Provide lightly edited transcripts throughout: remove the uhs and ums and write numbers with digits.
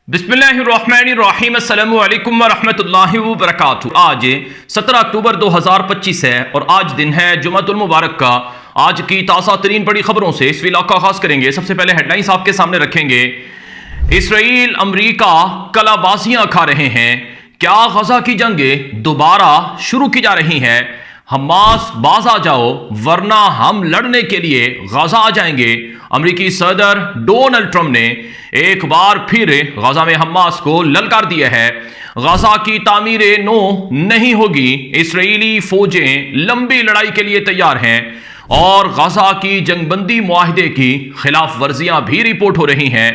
बिस्मिल्लाहिर्रहमानिर्रहीम अस्सलामु अलैकुम वरहमतुल्लाहि वबरकातुहू। आज 17 अक्टूबर 2025 है और आज दिन है जुमातुल मुबारक का। आज की ताज़ा तरीन बड़ी खबरों से इस व्लॉग का आगाज करेंगे। सबसे पहले हेडलाइंस आपके सामने रखेंगे। इसराइल अमरीका कलाबाजियां खा रहे हैं। क्या गजा की जंग दोबारा शुरू की जा रही है? हमास बाज आ जाओ वरना हम लड़ने के लिए गजा आ जाएंगे। अमेरिकी सदर डोनाल्ड ट्रंप ने एक बार फिर गजा में हमास को ललकार दिया है। गजा की तामीर नो नहीं होगी। इसराइली फौजें लंबी लड़ाई के लिए तैयार हैं और गजा की जंगबंदी मुआहदे की खिलाफ वर्जियां भी रिपोर्ट हो रही हैं।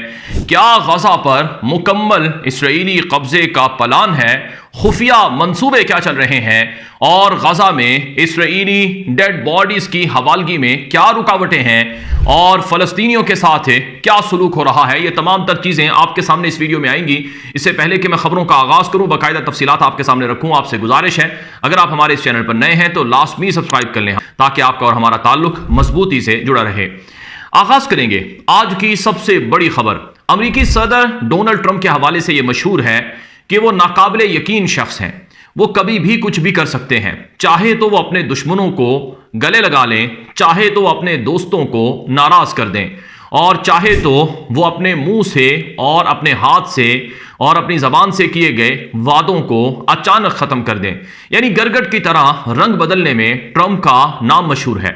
क्या गजा पर मुकम्मल इसराइली कब्जे का प्लान है? खुफिया मंसूबे क्या चल रहे हैं? और गजा में इसराइली डेड बॉडीज की हवालगी में क्या रुकावटें हैं? और फलस्तीनियों के साथ क्या सलूक हो रहा है? ये तमाम तर चीजें आपके सामने इस वीडियो में आएंगी। इससे पहले कि मैं खबरों का आगाज करूं, बाकायदा तफसीलात आपके सामने रखूं, आपसे गुजारिश है अगर आप हमारे इस चैनल पर नए हैं तो लाजमी सब्सक्राइब कर लें ताकि आपका और हमारा ताल्लुक मजबूती से जुड़ा रहे। आगाज करेंगे आज की सबसे बड़ी खबर। अमेरिकी सदर डोनाल्ड ट्रंप के हवाले से यह मशहूर है कि वो नाकाबिले यकीन शख्स हैं। वो कभी भी कुछ भी कर सकते हैं। चाहे तो वो अपने दुश्मनों को गले लगा लें, चाहे तो अपने दोस्तों को नाराज कर दें, और चाहे तो वो अपने मुंह से और अपने हाथ से और अपनी जबान से किए गए वादों को अचानक खत्म कर दें। यानी गरगट की तरह रंग बदलने में ट्रंप का नाम मशहूर है।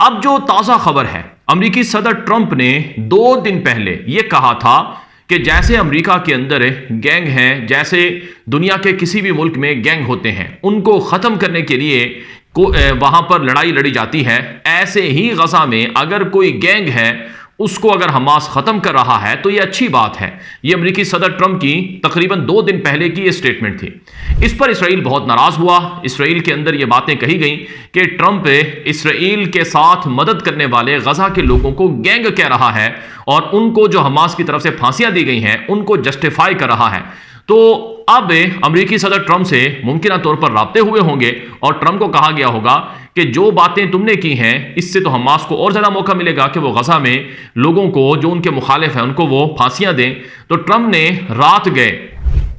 अब जो ताजा खबर है, अमेरिकी सदर ट्रंप ने 2 दिन पहले यह कहा था कि जैसे अमेरिका के अंदर गैंग हैं, जैसे दुनिया के किसी भी मुल्क में गैंग होते हैं, उनको खत्म करने के लिए वहां पर लड़ाई लड़ी जाती है, ऐसे ही गजा में अगर कोई गैंग है उसको अगर हमास खत्म कर रहा है तो यह अच्छी बात है। यह अमेरिकी सदर ट्रंप की तकरीबन 2 दिन पहले की यह स्टेटमेंट थी। इस पर इसराइल बहुत नाराज हुआ। इसराइल के अंदर यह बातें कही गई कि ट्रंप इसराइल के साथ मदद करने वाले गजा के लोगों को गैंग कह रहा है और उनको जो हमास की तरफ से फांसियां दी गई हैं उनको जस्टिफाई कर रहा है। तो अब अमेरिकी सदर ट्रंप से मुमकिन तौर पर राब्ते हुए होंगे और ट्रंप को कहा गया होगा कि जो बातें तुमने की हैं इससे तो हमास को और ज्यादा मौका मिलेगा कि वो गजा में लोगों को जो उनके मुखालिफ हैं उनको वो फांसियां दें। तो ट्रंप ने रात गए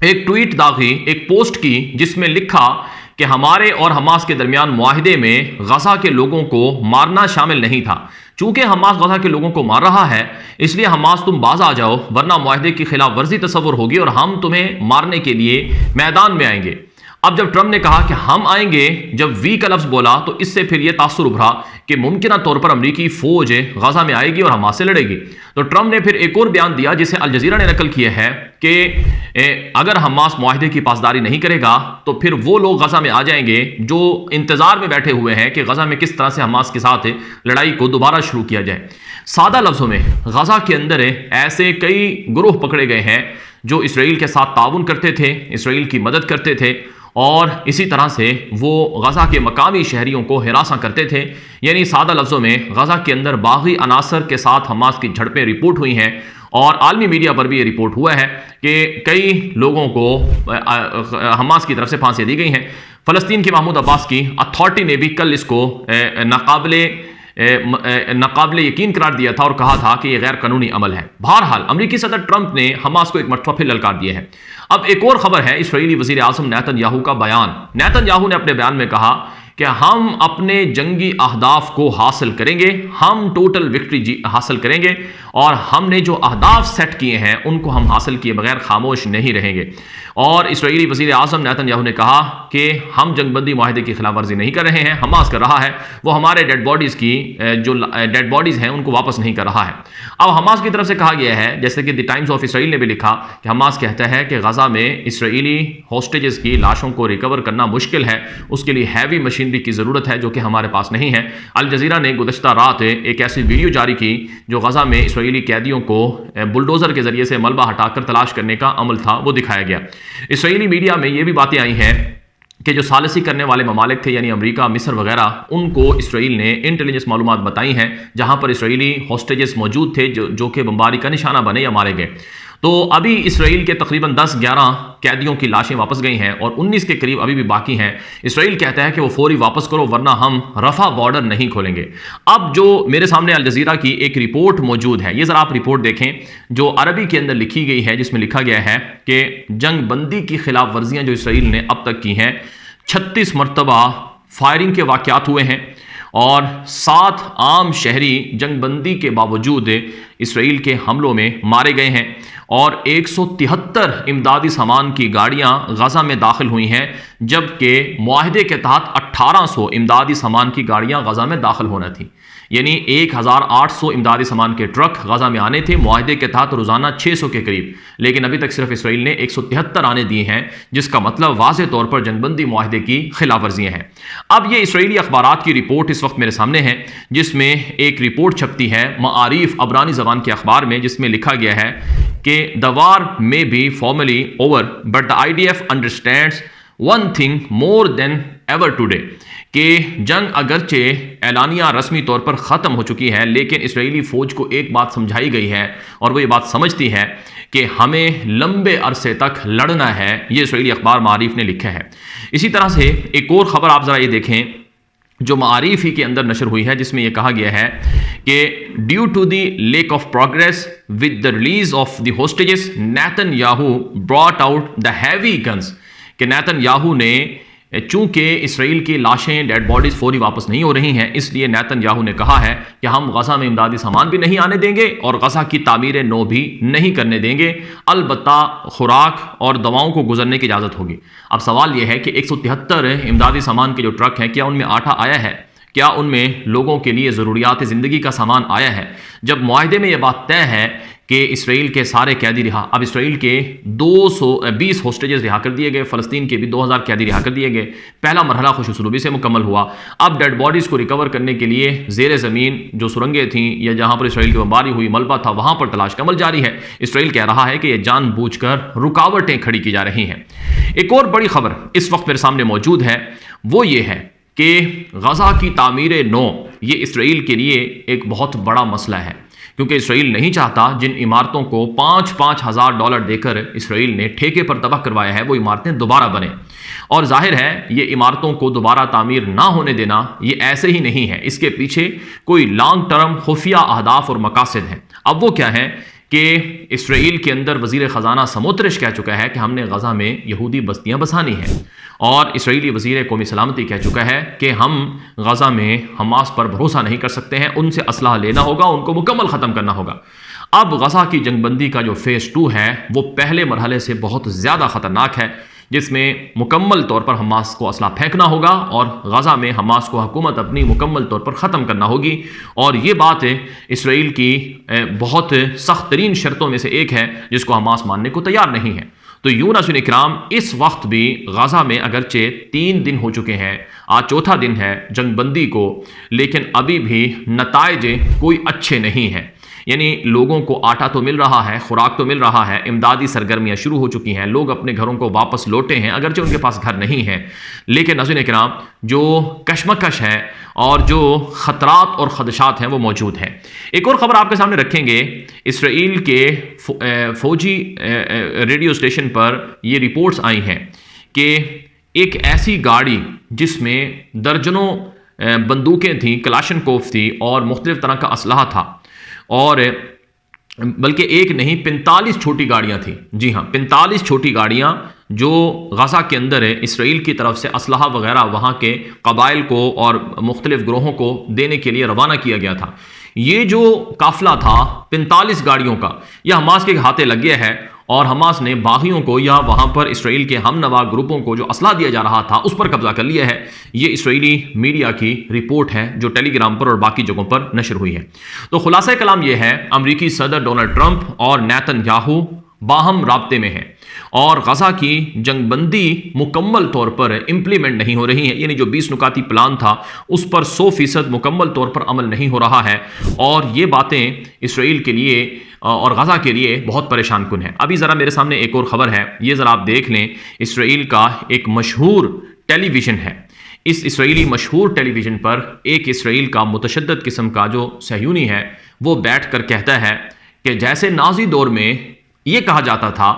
एक ट्वीट दागी, एक पोस्ट की जिसमें लिखा कि हमारे और हमास के दरमियान मुआहिदे में गजा के लोगों को मारना शामिल नहीं था। चूंकि हमास गजा के लोगों को मार रहा है इसलिए हमास तुम बाज आ जाओ वरना मुआहिदे की खिलाफ वर्जी तस्वुर होगी और हम तुम्हें मारने के लिए मैदान में आएंगे। अब जब ट्रंप ने कहा कि हम आएंगे, जब वी का लफ्ज बोला तो इससे फिर यह तासुर उभरा कि मुमकिन तौर पर अमेरिकी फौज गजा में आएगी और हमास से लड़ेगी। तो ट्रंप ने फिर एक और बयान दिया जिसे अल जजीरा ने नकल किया है कि अगर हमास मुआहिदे की पासदारी नहीं करेगा तो फिर वो लोग गजा में आ जाएंगे जो इंतजार में बैठे हुए हैं कि गजा में किस तरह से हमास के साथ लड़ाई को दोबारा शुरू किया जाए। सादा लफ्जों में गजा के अंदर ऐसे कई गिरोह पकड़े गए हैं जो इसराइल के साथ ताउन करते थे, इसराइल की मदद करते थे और इसी तरह से वो गजा के मकामी शहरियों को हिरासा करते थे। यानी सादा लफ्जों में गजा के अंदर बागी अनासर के साथ हमास की झड़पें रिपोर्ट हुई हैं और आलमी मीडिया पर भी ये रिपोर्ट हुआ है कि कई लोगों को हमास की तरफ से फांसी दी गई हैं। फलस्तीन के महमूद अब्बास की अथॉरिटी ने भी कल इसको नाकाबिले यकीन करार दिया था और कहा था कि यह गैर कानूनी अमल है। बहरहाल अमेरिकी सदर ट्रंप ने हमास को एक मरतबा फिर ललकार दिया है। अब एक और खबर है, इसराइली वजीर आज़म नेतन्याहू का बयान। नेतन्याहू ने अपने बयान में कहा कि हम अपने जंगी अहदाफ को हासिल करेंगे, हम टोटल विक्ट्री हासिल करेंगे और हमने जो अहदाफ सेट किए हैं उनको हम हासिल किए बगैर खामोश नहीं रहेंगे। और इसराइली वजीर आज़म नेतन्याहू ने कहा कि हम जंगबंदी मुआहिदे की खिलाफ वर्जी नहीं कर रहे हैं, हमास कर रहा है, वो हमारे डेड बॉडीज़ की जो डेड बॉडीज़ हैं उनको वापस नहीं कर रहा है। अब हमास की तरफ से कहा गया है, जैसे कि द टाइम्स ऑफ इसराइल ने भी लिखा कि हमास कहता है कि गजा में इसराइली हॉस्टेजेस की लाशों को रिकवर करना मुश्किल है, उसके लिए हैवी मशीनरी की ज़रूरत है जो कि हमारे पास नहीं है। अल जजीरा ने गुज़श्ता रात एक ऐसी वीडियो जारी की जो गजा में इसराइली कैदियों को बुलडोज़र के ज़रिए से मलबा हटाकर तलाश करने का अमल था, वो दिखाया गया। इसराइली मीडिया में ये भी बातें आई हैं कि जो सालिसी करने वाले ममालिक थे यानी अमेरिका, मिस्र वगैरह, उनको इसराइल ने इंटेलिजेंस मालूमात बताई हैं जहां पर इसराइली हॉस्टेजेस मौजूद थे जो कि बमबारी का निशाना बने या मारे गए। तो अभी इसराइल के तकरीबन 10-11 कैदियों की लाशें वापस गई हैं और 19 के करीब अभी भी बाकी हैं। इसराइल कहता है कि वो फौरी वापस करो वरना हम रफा बॉर्डर नहीं खोलेंगे। अब जो मेरे सामने अल जज़ीरा की एक रिपोर्ट मौजूद है, ये ज़रा आप रिपोर्ट देखें जो अरबी के अंदर लिखी गई है, जिसमें लिखा गया है कि जंग बंदी की खिलाफ वर्जियाँ जो इसराइल ने अब तक की हैं 36 मरतबा फायरिंग के वाक़यात हुए हैं और 7 आम शहरी जंगबंदी के बावजूद इसराइल के हमलों में मारे गए हैं और 173 इमदादी सामान की गाड़ियां गजा में दाखिल हुई हैं, जबकि मुआहदे के तहत 1800 इमदादी सामान की गाड़ियां गजा में दाखिल होना थी। यानी 1800 इमदादी सामान के ट्रक गजा में आने थे मुआहदे के तहत रोजाना 600 के करीब, लेकिन अभी तक सिर्फ इसराइल ने 173 आने दिए हैं, जिसका मतलब वाज़ेह तौर पर जंगबंदी मुआहदे की खिलाफ वर्जियां हैं। अब ये इसराइली अखबारात की रिपोर्ट इस वक्त मेरे सामने है, जिसमें एक रिपोर्ट छपती है मारिफ अबरानी जबान के अखबार में, जिसमें लिखा गया है कि the war may be formally over but the IDF understands one thing more than ever today, कि जंग अगरचे एलानिया रस्मी तौर पर ख़त्म हो चुकी है, लेकिन इसराइली फ़ौज को एक बात समझाई गई है और वो ये बात समझती है कि हमें लंबे अरसे तक लड़ना है। ये इसराइली अखबार मारिफ ने लिखा है। इसी तरह से एक और ख़बर आप ज़रा ये देखें जो मारिफ ही के अंदर नशर हुई है, जिसमें यह कहा गया है कि due to the lack of progress with the release of the hostages Netanyahu brought out the heavy guns, कि नेतन्याहू ने चूंकि इसराइल की लाशें डेड बॉडीज फौरी वापस नहीं हो रही हैं, इसलिए नेतन्याहू ने कहा है कि हम गजा में इमदादी सामान भी नहीं आने देंगे और गजा की तामीर नो भी नहीं करने देंगे, अलबत्ता खुराक और दवाओं को गुजरने की इजाज़त होगी। अब सवाल यह है कि 173 इमदादी सामान के जो ट्रक हैं, क्या उनमें आटा आया है? क्या उनमें लोगों के लिए ज़रूरियात ज़िंदगी का सामान आया है? जब मुआहदे में यह बात तय है कि इसराइल के सारे कैदी रिहा, अब इसराइल के 220 होस्टेजेस रिहा कर दिए गए, फ़लस्तीन के भी 2000 कैदी रिहा कर दिए गए। पहला मरहला खुशूसलूबी से मुकम्मल हुआ। अब डेड बॉडीज़ को रिकवर करने के लिए ज़ेर ज़मीन जो सुरंगें थीं या जहाँ पर इसराइल की बमबारी हुई मलबा था, वहाँ पर तलाश का अमल जारी है। इसराइल कह रहा है कि यह जानबूझकर रुकावटें खड़ी की जा रही हैं। एक और बड़ी खबर इस वक्त मेरे सामने मौजूद है, वो ये है कि गजा की तामीर नो ये इसराइल के लिए एक बहुत बड़ा मसला है, क्योंकि इसराइल नहीं चाहता जिन इमारतों को 5-5 हज़ार डॉलर देकर इसराइल ने ठेके पर तबाह करवाया है वो इमारतें दोबारा बने। और जाहिर है ये इमारतों को दोबारा तामीर ना होने देना ये ऐसे ही नहीं है, इसके पीछे कोई लॉन्ग टर्म खुफिया अहदाफ और मकासद हैं। अब वो क्या है कि इसराइल के अंदर वज़ीर ख़जाना समोत्रिश कह चुका है कि हमने गजा में यहूदी बस्तियां बसानी हैं, और इसराइली वज़ीर कौमी सलामती कह चुका है कि हम गजा में हमास पर भरोसा नहीं कर सकते हैं, उनसे असलहा लेना होगा, उनको मुकम्मल ख़त्म करना होगा। अब गजा की जंगबंदी का जो फ़ेज़ 2 है वो पहले मरहले से बहुत ज़्यादा ख़तरनाक है, जिसमें मुकम्मल तौर पर हमास को असला फेंकना होगा और गजा में हमास को हुकूमत अपनी मुकम्मल तौर पर ख़त्म करना होगी। और ये बात इसराइल की बहुत सख्त तरीन शर्तों में से एक है जिसको हमास मानने को तैयार नहीं है। तो यूं नाज़रीन इकराम, इस वक्त भी गजा में अगरचे 3 दिन हो चुके हैं, आज चौथा दिन है जंगबंदी को, लेकिन अभी भी नताइज कोई अच्छे नहीं हैं। यानी लोगों को आटा तो मिल रहा है, खुराक तो मिल रहा है, इमदादी सरगर्मियाँ शुरू हो चुकी हैं, लोग अपने घरों को वापस लौटे हैं, अगरचे उनके पास घर नहीं है, लेकिन नाज़रीन इकराम जो कशमकश है और जो ख़तरात और ख़दशात हैं वो मौजूद हैं। एक और ख़बर आपके सामने रखेंगे, इसराइल के फ़ौजी रेडियो स्टेशन पर ये रिपोर्ट्स आई हैं कि एक ऐसी गाड़ी जिसमें दर्जनों बंदूकें थीं, कलाशनकोफ थी और मुख्तलिफ़ तरह का असलहा था, और बल्कि एक नहीं 45 छोटी गाड़ियां थी। जी हाँ, 45 छोटी गाड़ियां जो गजा के अंदर है, इसराइल की तरफ से असलहा वगैरह वहाँ के कबाइल को और मुख्तलिफ ग्रोहों को देने के लिए रवाना किया गया था। ये जो काफिला था 45 गाड़ियों का, यह हमास के हाथे लग गया है और हमास ने बागियों को या वहाँ पर इसराइल के हमनवा ग्रुपों को जो असला दिया जा रहा था उस पर कब्जा कर लिया है। ये इसराइली मीडिया की रिपोर्ट है जो टेलीग्राम पर और बाकी जगहों पर नशर हुई है। तो खुलासा कलाम यह है, अमरीकी सदर डोनाल्ड ट्रंप और नेतन्याहू बाहम राब्ते में है और गजा की जंगबंदी मुकम्मल तौर पर इम्प्लीमेंट नहीं हो रही है। यानी जो 20 नुकाती प्लान था उस पर 100% मुकम्मल तौर पर अमल नहीं हो रहा है, और ये बातें इसराइल के लिए और गजा के लिए बहुत परेशान कुन है। अभी ज़रा मेरे सामने एक और ख़बर है, ये ज़रा आप देख लें। इसराइल का एक मशहूर टेलीविज़न है, इस इसराइली मशहूर टेलीविज़न पर एक इसराइल का मुतशद्दद किस्म का जो सहयूनी है वो बैठ कर कहता है कि जैसे नाजी दौर में ये कहा जाता था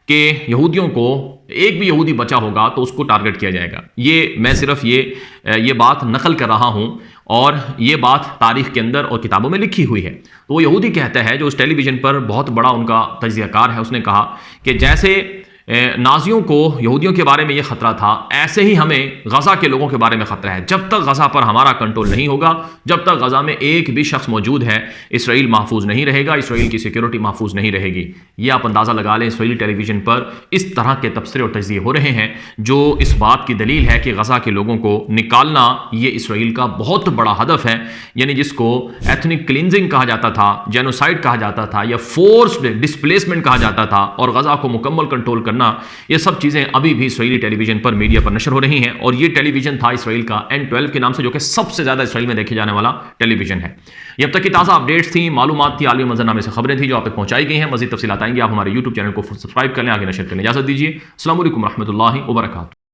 कि यहूदियों को एक भी यहूदी बचा होगा तो उसको टारगेट किया जाएगा। ये मैं सिर्फ ये बात नकल कर रहा हूँ और ये बात तारीख के अंदर और किताबों में लिखी हुई है। तो वो यहूदी कहता है, जो उस टेलीविज़न पर बहुत बड़ा उनका तज्ज़ियाकार है, उसने कहा कि जैसे नाजियों को यहूदियों के बारे में ये ख़तरा था, ऐसे ही हमें गज़ा के लोगों के बारे में ख़तरा है। जब तक गज़ा पर हमारा कंट्रोल नहीं होगा, जब तक गज़ा में एक भी शख्स मौजूद है, इसराइल महफूज नहीं रहेगा, इसराइल की सिक्योरिटी महफूज नहीं रहेगी। ये आप अंदाज़ा लगा लें, इसराइली टेलीविज़न पर इस तरह के तबसरे और तज्ज़िये हो रहे हैं जो इस बात की दलील है कि गज़ा के लोगों को निकालना ये इसराइल का बहुत बड़ा हदफ है। यानी जिसको एथनिक क्लिनजिंग कहा जाता था, जेनोसाइड कहा जाता था, या फोर्स्ड डिस्प्लेसमेंट कहा जाता था, और गज़ा को मुकम्मल कंट्रोल करना, ये सब चीजें अभी भी इसराइली टेलीविजन पर, मीडिया पर नशर हो रही हैं। और ये टेलीविजन था इसराइल का N12 के नाम से, जो कि सबसे ज्यादा इसराइल में देखे जाने वाला टेलीविजन है। ये अब तक की ताज़ा अपडेट्स थी, मालूमात थी, आलमी मंजरनामे से खबरें थी जो आप तक पहुंचाई गई हैं। मजीद तफसीलात आएंगी, आप हमारे YouTube चैनल को सब्सक्राइब कर लें, आगे नशर कर लें। इजाजत दीजिए। अस्सलाम वालेकुम रहमतुल्लाहि व बरकातुहू।